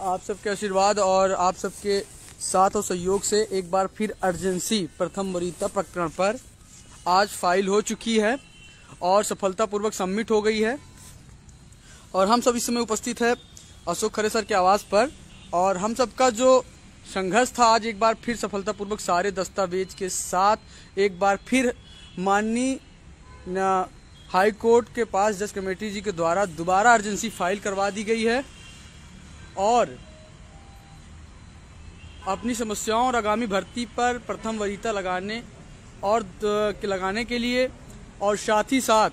आप सबके आशीर्वाद और आप सबके साथ और सहयोग से एक बार फिर अर्जेंसी प्रथम वरीयता प्रकरण पर आज फाइल हो चुकी है और सफलतापूर्वक सबमिट हो गई है। और हम सब इस समय उपस्थित है अशोक खरे सर के आवास पर, और हम सबका जो संघर्ष था आज एक बार फिर सफलतापूर्वक सारे दस्तावेज के साथ एक बार फिर माननीय हाई कोर्ट के पास जज कमेटी जी के द्वारा दोबारा अर्जेंसी फाइल करवा दी गई है और अपनी समस्याओं और आगामी भर्ती पर प्रथम वरीयता लगाने के लिए और साथ ही साथ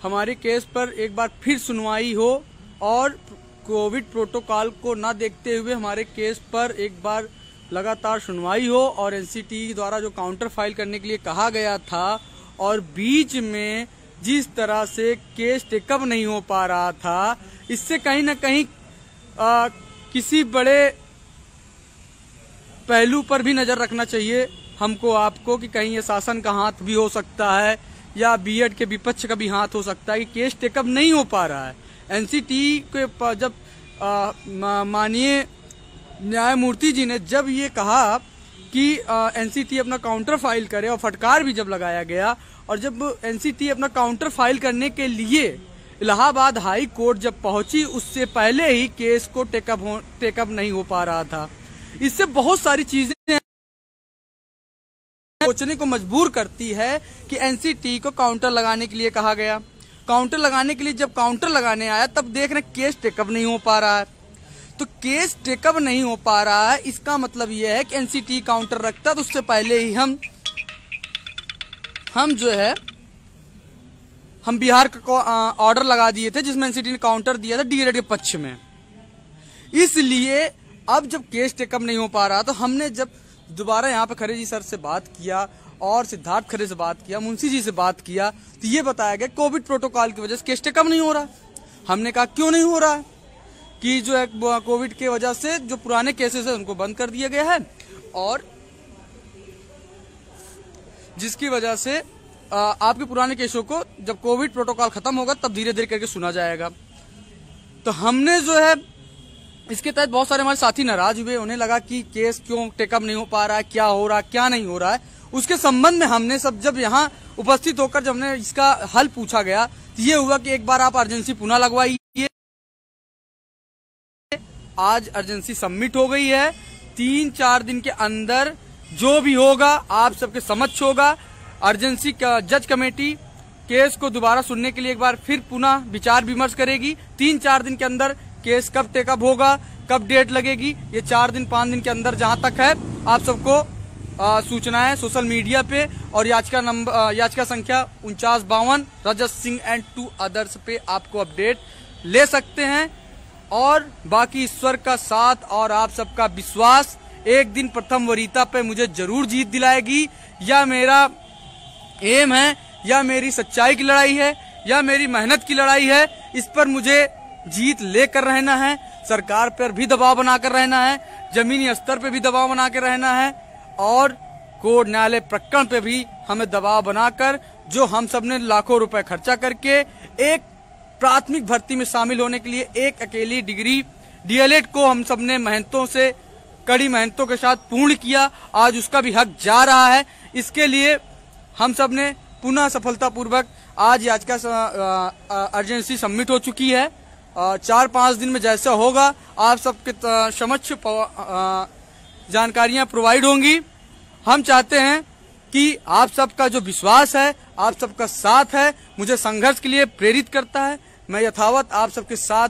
हमारे केस पर एक बार फिर सुनवाई हो और कोविड प्रोटोकॉल को न देखते हुए हमारे केस पर एक बार लगातार सुनवाई हो और एनसीटी द्वारा जो काउंटर फाइल करने के लिए कहा गया था और बीच में जिस तरह से केस टेकअप नहीं हो पा रहा था, इससे कहीं न कहीं किसी बड़े पहलू पर भी नजर रखना चाहिए हमको आपको कि कहीं ये शासन का हाथ भी हो सकता है या बीएड के विपक्ष का भी हाथ हो सकता है कि केस टेकअप नहीं हो पा रहा है। एनसीटी के जब माननीय न्यायमूर्ति जी ने जब ये कहा कि एनसीटी अपना काउंटर फाइल करे और फटकार भी जब लगाया गया, और जब एनसीटी अपना काउंटर फाइल करने के लिए इलाहाबाद हाई कोर्ट जब पहुंची, उससे पहले ही केस को टेकअप नहीं हो पा रहा था। इससे बहुत सारी चीजें सोचने को मजबूर करती है कि एनसीटी को काउंटर लगाने के लिए कहा गया। काउंटर लगाने के लिए जब काउंटर लगाने आया तब देख रहे केस टेकअप नहीं हो पा रहा है। तो केस टेकअप नहीं हो पा रहा है, इसका मतलब यह है कि एनसीटी काउंटर रखता तो उससे पहले ही हम बिहार का ऑर्डर लगा दिए थे जिसमें एनसीटी ने काउंटर दिया था डीएलएड के पक्ष में। इसलिए अब जब केस टेकअप नहीं हो पा रहा तो हमने जब दोबारा यहाँ पे खरे जी सर से बात किया और सिद्धार्थ खरे से बात किया, मुंशी जी से बात किया, तो ये बताया गया कोविड प्रोटोकॉल की वजह से केस टेकअप नहीं हो रहा। हमने कहा क्यों नहीं हो रहा है कि जो है कोविड की वजह से जो पुराने केसेस है उनको बंद कर दिया गया है और जिसकी वजह से आपके पुराने केसों को जब कोविड प्रोटोकॉल खत्म होगा तब धीरे धीरे करके सुना जाएगा। तो हमने जो है इसके तहत बहुत सारे हमारे साथी नाराज हुए, उन्हें लगा कि केस क्यों टेकअप नहीं हो पा रहा है, क्या हो रहा है क्या नहीं हो रहा है। उसके संबंध में हमने सब जब यहाँ उपस्थित होकर जब हमने इसका हल पूछा गया तो ये हुआ कि एक बार आप अर्जेंसी पुनः लगवाइए। आज अर्जेंसी सबमिट हो गई है। 3-4 दिन के अंदर जो भी होगा आप सबके समक्ष होगा। अर्जेंसी का जज कमेटी केस को दोबारा सुनने के लिए एक बार फिर पुनः विचार विमर्श करेगी। 3-4 दिन के अंदर केस कब टेकअप होगा, कब डेट लगेगी, ये 4 दिन 5 दिन के अंदर जहां तक है आप सबको सूचनाएं सोशल मीडिया पे और याचिका संख्या 4952 रजत सिंह एंड 2 अदर्स पे आपको अपडेट ले सकते हैं। और बाकी ईश्वर का साथ और आप सबका विश्वास एक दिन प्रथम वरीयता पे मुझे जरूर जीत दिलाएगी। या मेरा एम है, या मेरी सच्चाई की लड़ाई है, या मेरी मेहनत की लड़ाई है, इस पर मुझे जीत लेकर रहना है। सरकार पर भी दबाव बनाकर रहना है, जमीनी स्तर पे भी दबाव बना के रहना है और कोर्ट न्यायालय प्रकरण पे भी हमें दबाव बनाकर जो हम सब ने लाखों रुपए खर्चा करके एक प्राथमिक भर्ती में शामिल होने के लिए एक अकेली डिग्री डीएलएड को हम सब ने मेहनतों से कड़ी मेहनतों के साथ पूर्ण किया, आज उसका भी हक जा रहा है। इसके लिए हम सब ने पुनः सफलतापूर्वक आज याचिका अर्जेंसी सबमिट हो चुकी है। 4-5 दिन में जैसा होगा आप सबके समक्ष जानकारियां प्रोवाइड होंगी। हम चाहते हैं कि आप सबका जो विश्वास है, आप सबका साथ है, मुझे संघर्ष के लिए प्रेरित करता है। मैं यथावत आप सबके साथ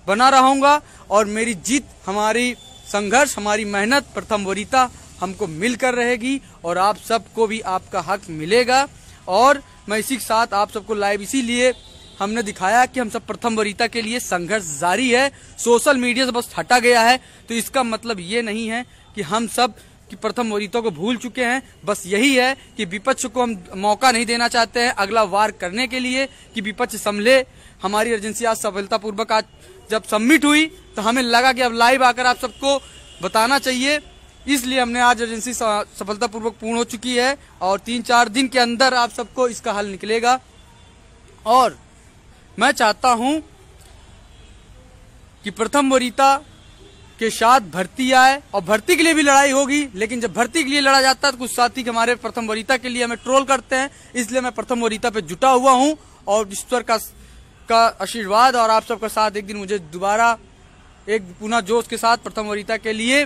बना रहूंगा और मेरी जीत, हमारी संघर्ष, हमारी मेहनत, प्रथम वरीयता हमको मिलकर रहेगी और आप सबको भी आपका हक मिलेगा। और मैं इसी के साथ आप सबको लाइव इसीलिए हमने दिखाया कि हम सब प्रथम वरीयता के लिए संघर्ष जारी है। सोशल मीडिया से बस हटा गया है तो इसका मतलब ये नहीं है कि हम सब कि प्रथम वरीयता को भूल चुके हैं। बस यही है कि विपक्ष को हम मौका नहीं देना चाहते हैं अगला वार करने के लिए कि विपक्ष संभले। हमारी अर्जेंसी आज सफलतापूर्वक आज जब सबमिट हुई तो हमें लगा कि अब लाइव आकर आप सबको बताना चाहिए, इसलिए हमने आज अर्जेंसी सफलतापूर्वक पूर्ण हो चुकी है और 3-4 दिन के अंदर आप सबको इसका हल निकलेगा। और मैं चाहता हूं कि प्रथम वरीयता के साथ भर्ती आए, और भर्ती के लिए भी लड़ाई होगी। लेकिन जब भर्ती के लिए लड़ा जाता है तो कुछ साथी हमारे प्रथम वरीयता के लिए हमें ट्रोल करते हैं, इसलिए मैं प्रथम वरीयता पे जुटा हुआ हूं और ईश्वर का आशीर्वाद और आप सबका साथ एक दिन मुझे दोबारा एक पुनः जोश के साथ प्रथम वरीयता के लिए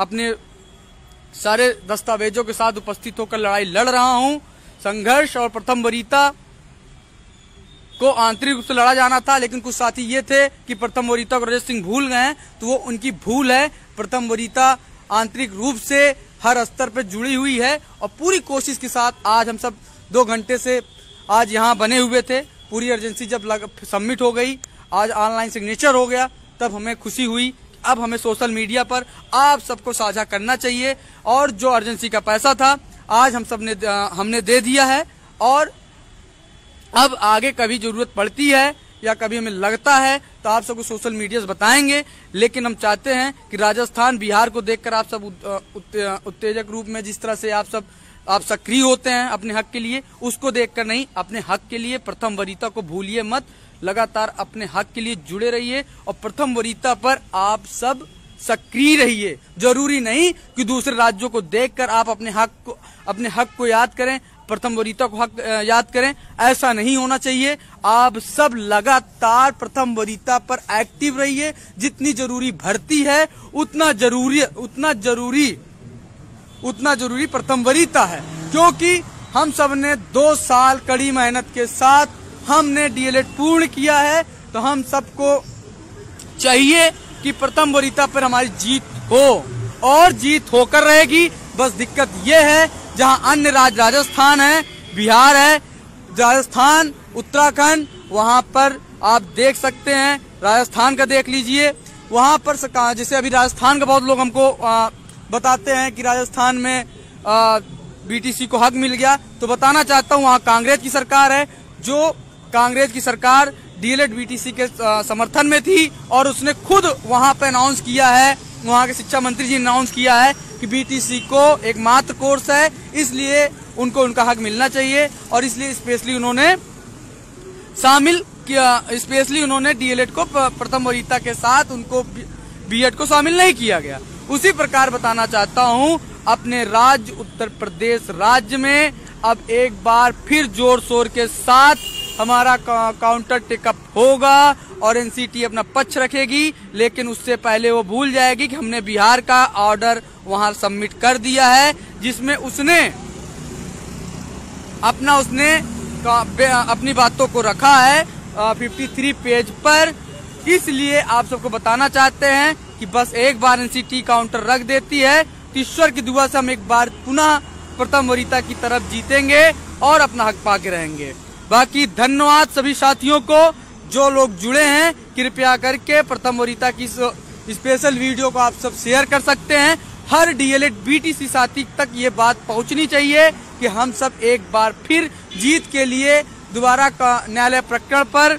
अपने सारे दस्तावेजों के साथ उपस्थित होकर लड़ाई लड़ रहा हूं। संघर्ष और प्रथम वरीयता को आंतरिक रूप से लड़ा जाना था, लेकिन कुछ साथी ये थे कि प्रथम वरीयता को रजत सिंह भूल गए हैं, तो वो उनकी भूल है। प्रथम वरीयता आंतरिक रूप से हर स्तर पर जुड़ी हुई है और पूरी कोशिश के साथ आज हम सब 2 घंटे से आज यहाँ बने हुए थे। पूरी अर्जेंसी जब सबमिट हो गई, आज ऑनलाइन सिग्नेचर हो गया, तब हमें खुशी हुई। अब हमें सोशल मीडिया पर आप सबको साझा करना चाहिए और जो अर्जेंसी का पैसा था आज हमने दे दिया है। और अब आगे कभी जरूरत पड़ती है या कभी हमें लगता है तो आप सबको सोशल मीडिया से बताएंगे। लेकिन हम चाहते हैं कि राजस्थान बिहार को देखकर आप सब उत्तेजक रूप में जिस तरह से आप सक्रिय होते हैं अपने हक के लिए, उसको देखकर नहीं, अपने हक के लिए प्रथम वरीयता को भूलिए मत। लगातार अपने हक के लिए जुड़े रहिए और प्रथम वरीयता पर आप सब सक्रिय रहिए। जरूरी नहीं कि दूसरे राज्यों को देखकर आप अपने हक को याद करें, प्रथम वरीयता को हक याद करें, ऐसा नहीं होना चाहिए। आप सब लगातार प्रथम वरीयता पर एक्टिव रहिए। जितनी जरूरी भर्ती है उतना जरूरी प्रथम वरीयता है, क्योंकि हम सब ने 2 साल कड़ी मेहनत के साथ हमने डीएलएड पूर्ण किया है, तो हम सबको चाहिए कि प्रथम वरीयता पर हमारी जीत हो और जीत होकर रहेगी। बस दिक्कत यह है जहां अन्य राज्य राजस्थान है, बिहार है, राजस्थान, उत्तराखंड, वहां पर आप देख सकते हैं, राजस्थान का देख लीजिए, वहां पर जैसे अभी राजस्थान का बहुत लोग हमको बताते हैं कि राजस्थान में बीटीसी को हक मिल गया, तो बताना चाहता हूं वहां कांग्रेस की सरकार है। जो कांग्रेस की सरकार डीएलएड बीटीसी के समर्थन में थी और उसने खुद वहां पे अनाउंस किया है, वहां के शिक्षा मंत्री जी ने अनाउंस किया है कि बीटीसी को एक मात्र कोर्स है, इसलिए उनको उनका हक मिलना चाहिए और इसलिए स्पेशली उन्होंने डीएलएड को प्रथम वरीयता के साथ उनको बीएड को शामिल नहीं किया गया। उसी प्रकार बताना चाहता हूं अपने राज्य उत्तर प्रदेश राज्य में अब एक बार फिर जोर शोर के साथ हमारा काउंटर टेकअप होगा और एनसीटी अपना पक्ष रखेगी। लेकिन उससे पहले वो भूल जाएगी कि हमने बिहार का ऑर्डर वहां सबमिट कर दिया है, जिसमें उसने अपनी बातों को रखा है 53 पेज पर। इसलिए आप सबको बताना चाहते हैं कि बस एक बार एनसीटी काउंटर रख देती है तो ईश्वर की दुआ से हम एक बार पुनः प्रथम वरीयता की तरफ जीतेंगे और अपना हक पाके रहेंगे। बाकी धन्यवाद सभी साथियों को जो लोग जुड़े हैं। कृपया करके प्रथम वरीयता की स्पेशल वीडियो को आप सब शेयर कर सकते हैं। हर डीएलएड बीटीसी साथी तक ये बात पहुंचनी चाहिए कि हम सब एक बार फिर जीत के लिए दोबारा न्यायालय प्रकरण पर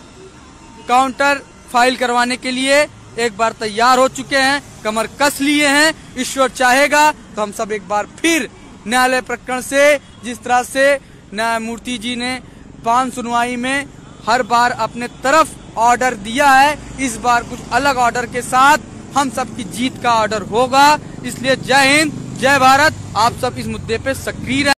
काउंटर फाइल करवाने के लिए एक बार तैयार हो चुके हैं, कमर कस लिए हैं। ईश्वर चाहेगा तो हम सब एक बार फिर न्यायालय प्रकरण से, जिस तरह से न्यायमूर्ति जी ने 5 सुनवाई में हर बार अपने तरफ ऑर्डर दिया है, इस बार कुछ अलग ऑर्डर के साथ हम सब की जीत का ऑर्डर होगा। इसलिए जय हिंद, जय भारत। आप सब इस मुद्दे पे सक्रिय रहें।